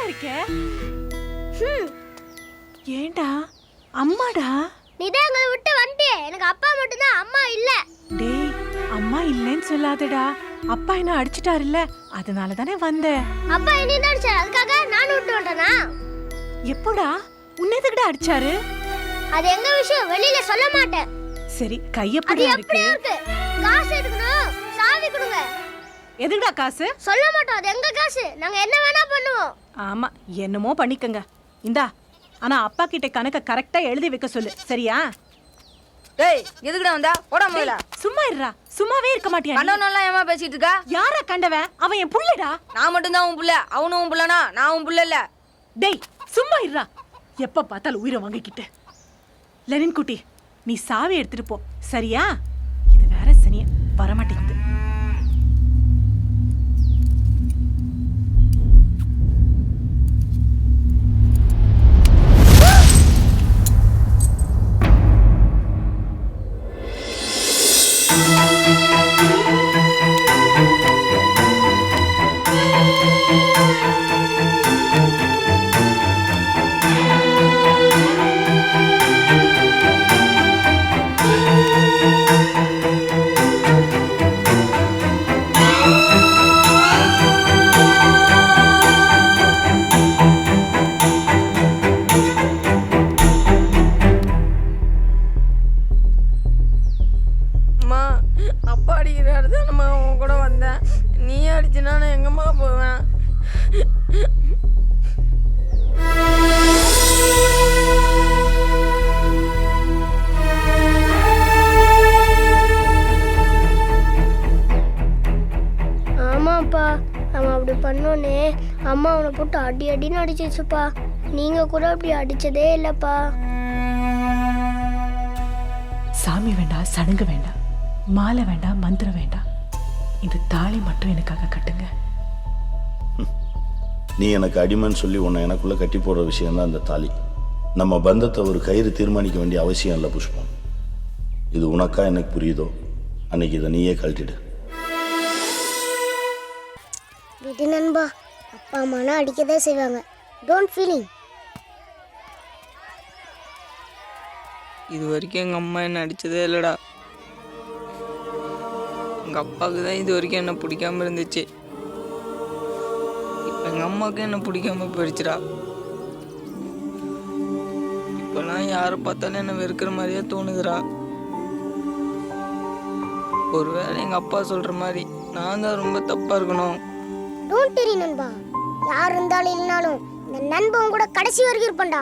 இருக்க? ஏண்டா அம்மாடா? நீதான் எங்களை விட்டு வந்துட்டியே. எனக்கு அப்பா மட்டும்தான், அம்மா இல்ல. டேய், அம்மா இல்லைன்னு சொல்லாதடா. அப்பா என்ன அடிச்சிட்டாருல்ல, அதனால தானே வந்த. அப்பா என்ன அடிச்சாரு, அதுக்காக நானும் விட்டு வந்துட்டேனா? எப்போடா? உன்னை எதுக்குடா அடிச்சாரு? அது எங்க விஷயம், வெளியில சொல்ல மாட்டேன். சரி, கைய அது பிடியா எப்படி இருக்கு. இருக்கு? காசு எடுக்கணும், சாவி கொடுங்க. எதுக்குடா காசு? சொல்ல மாட்டோம், அது எங்க காசு. நாங்க என்ன வேணா பண்ணுவோம். ஆமா, என்னமோ பண்ணிக்கங்க. இந்தா, ஆனா அப்பா கிட்ட கணக்க கரெக்டா எழுதி வைக்க சொல்லு, சரியா? டேய், எதுக்குடா வந்தா? போடா முதல்ல. சும்மா இருடா. சும்மாவே இருக்க மாட்டியா? கண்டவனெல்லாம் ஏமா பேசிட்டு இருக்கா? யாரா கண்டவன்? அவன் என் புள்ளடா. நான் மட்டும்தான் உன் புள்ள, அவனும் உன் புள்ளனா? நான் உன் புள்ள இல்ல. டேய், சும்மா இருடா. எப்ப பார்த்தாலும் உயிரை வாங்கிக்கிட்டு. லெனின் குட்டி, நீ சாவி எடுத்துட்டு போ, சரியா? இது வேற சனிய வரமாட்டேங்குது. அம்மா, அப்பா அடிக்கிறாரு தான் நம்ம உன் கூட வந்தேன். நீ அடிச்சுனா நான் எங்கம்மா போவேன்? ஆமாப்பா, அவன் அப்படி பண்ணோன்னே அம்மா அவனை போட்டு அடி அடின்னு அடிச்சிச்சுப்பா. நீங்க கூட அப்படி அடிச்சதே இல்லப்பா. சாமி வேண்டாம், சடங்கு வேண்டாம், மாலை வேண்டாம், மந்திரம் வேண்டாம். இந்த தாலி மட்டும் எனக்காக கட்டுங்க. நீ எனக்கு அடிமைன்னு சொல்லி உன்னை எனக்குள்ள கட்டி போடுற விஷயம்தான் இந்த தாலி. நம்ம பந்தத்தை ஒரு கயிறு தீர்மானிக்க வேண்டிய அவசியம் இல்லை புஷ்பம். இது உனக்கா எனக்கு புரியுதோ அன்னைக்கு இதை நீயே கழட்டிடு. விடு நண்பா, அப்பா அம்மானா அடிக்கதான் செய்வாங்க. Don't feeling. இது வரைக்கும் எங்கள் அம்மா என்ன அடித்ததே இல்லைடா. எங்கள் அப்பாவுக்கு தான் இது வரைக்கும் என்ன பிடிக்காம இருந்துச்சு. இப்போ எங்கள் அம்மாவுக்கு என்ன பிடிக்காம போயிடுச்சுடா. இப்போலாம் யாரை பார்த்தாலும் என்ன வெறுக்கிற மாதிரியே தோணுதுடா. ஒருவேளை எங்கள் அப்பா சொல்கிற மாதிரி நான் தான் ரொம்ப தப்பாக இருக்கணும். டோன்ட் டெரி நண்பா, யார் இருந்தாலும் இல்லைனாலும் இந்த நண்பன் கூட கடைசி வரைக்கும் இருப்பேன்டா.